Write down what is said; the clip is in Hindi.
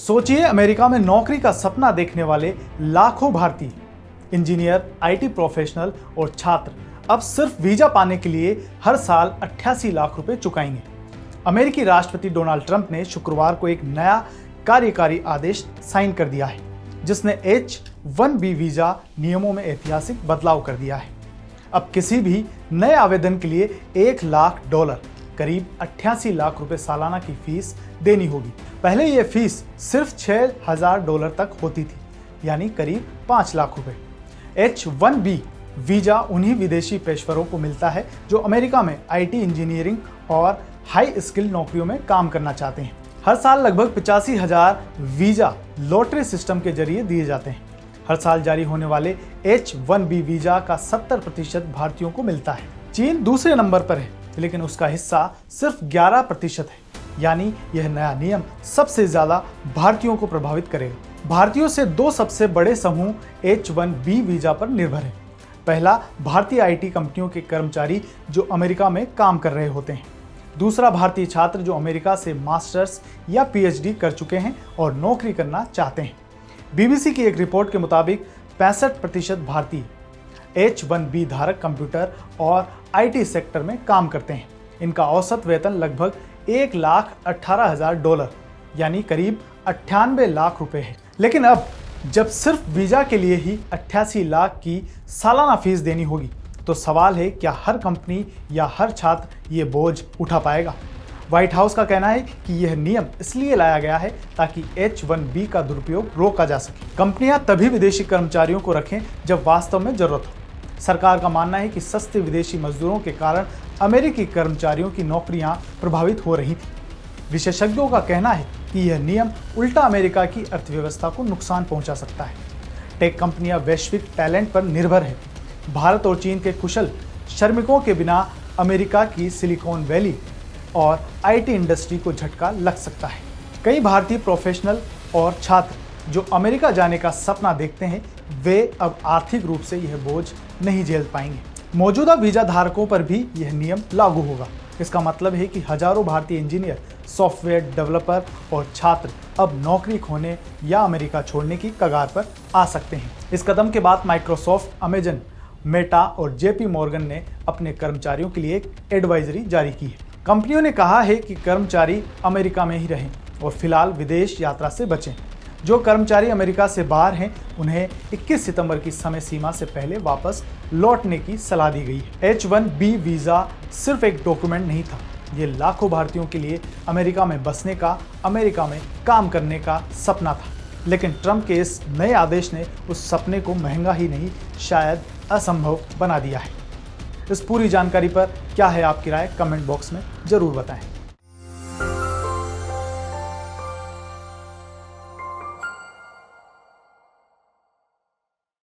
सोचिए, अमेरिका में नौकरी का सपना देखने वाले लाखों भारतीय इंजीनियर, आईटी प्रोफेशनल और छात्र अब सिर्फ वीजा पाने के लिए हर साल 88 लाख रुपए चुकाएंगे। अमेरिकी राष्ट्रपति डोनाल्ड ट्रंप ने शुक्रवार को एक नया कार्यकारी आदेश साइन कर दिया है, जिसने H-1B वीजा नियमों में ऐतिहासिक बदलाव कर दिया है। अब किसी भी नए आवेदन के लिए $1 लाख, करीब 88 लाख रुपए सालाना की फीस देनी होगी। पहले यह फीस सिर्फ $6,000 तक होती थी, यानी करीब 5 लाख रुपए। H-1B वीजा उन्हीं विदेशी पेशेवरों को मिलता है जो अमेरिका में आईटी इंजीनियरिंग और हाई स्किल नौकरियों में काम करना चाहते हैं। हर साल लगभग 85,000 वीजा लॉटरी सिस्टम के जरिए दिए जाते हैं। हर साल जारी होने वाले H-1B वीजा का 70% भारतीयों को मिलता है। चीन दूसरे नंबर पर है, लेकिन उसका हिस्सा सिर्फ 11% है, यानी यह नया नियम सबसे ज्यादा भारतीयों को प्रभावित करेगा। भारतीयों से दो सबसे बड़े समूह H-1B वीजा पर निर्भर हैं। पहला, भारतीय आईटी कंपनियों के कर्मचारी जो अमेरिका में काम कर रहे होते हैं। दूसरा, भारतीय छात्र जो अमेरिका से मास्टर्स या पीएचडी कर चुके हैं और नौकरी करना चाहते हैं। बीबीसी की एक रिपोर्ट के मुताबिक 65% भारतीय H-1B धारक कंप्यूटर और आईटी सेक्टर में काम करते हैं। इनका औसत वेतन लगभग $1,18,000 यानी करीब 98 लाख रुपए है। लेकिन अब जब सिर्फ वीजा के लिए ही 88 लाख की सालाना फीस देनी होगी, तो सवाल है, क्या हर कंपनी या हर छात्र ये बोझ उठा पाएगा? व्हाइट हाउस का कहना है कि यह नियम इसलिए लाया गया है ताकि H-1B का दुरुपयोग रोका जा सके। कंपनियां तभी विदेशी कर्मचारियों को रखें जब वास्तव में जरूरत हो। सरकार का मानना है कि सस्ते विदेशी मजदूरों के कारण अमेरिकी कर्मचारियों की नौकरियां प्रभावित हो रही थी। विशेषज्ञों का कहना है कि यह नियम उल्टा अमेरिका की अर्थव्यवस्था को नुकसान पहुंचा सकता है। टेक कंपनियां वैश्विक टैलेंट पर निर्भर है। भारत और चीन के कुशल श्रमिकों के बिना अमेरिका की सिलिकॉन वैली और आईटी इंडस्ट्री को झटका लग सकता है। कई भारतीय प्रोफेशनल और छात्र जो अमेरिका जाने का सपना देखते हैं, वे अब आर्थिक रूप से यह बोझ नहीं झेल पाएंगे। मौजूदा वीजा धारकों पर भी यह नियम लागू होगा। इसका मतलब है कि हजारों भारतीय इंजीनियर, सॉफ्टवेयर डेवलपर और छात्र अब नौकरी खोने या अमेरिका छोड़ने की कगार पर आ सकते हैं। इस कदम के बाद माइक्रोसॉफ्ट, अमेजन, मेटा और जेपी मॉर्गन ने अपने कर्मचारियों के लिए एक एडवाइजरी जारी की है। कंपनियों ने कहा है कि कर्मचारी अमेरिका में ही रहें और फिलहाल विदेश यात्रा से बचें। जो कर्मचारी अमेरिका से बाहर हैं, उन्हें 21 सितंबर की समय सीमा से पहले वापस लौटने की सलाह दी गई है। H-1B वीजा सिर्फ एक डॉक्यूमेंट नहीं था, ये लाखों भारतीयों के लिए अमेरिका में बसने का, अमेरिका में काम करने का सपना था। लेकिन ट्रंप के इस नए आदेश ने उस सपने को महंगा ही नहीं, शायद असंभव बना दिया है। इस पूरी जानकारी पर क्या है आपकी राय? कमेंट बॉक्स में जरूर बताएं।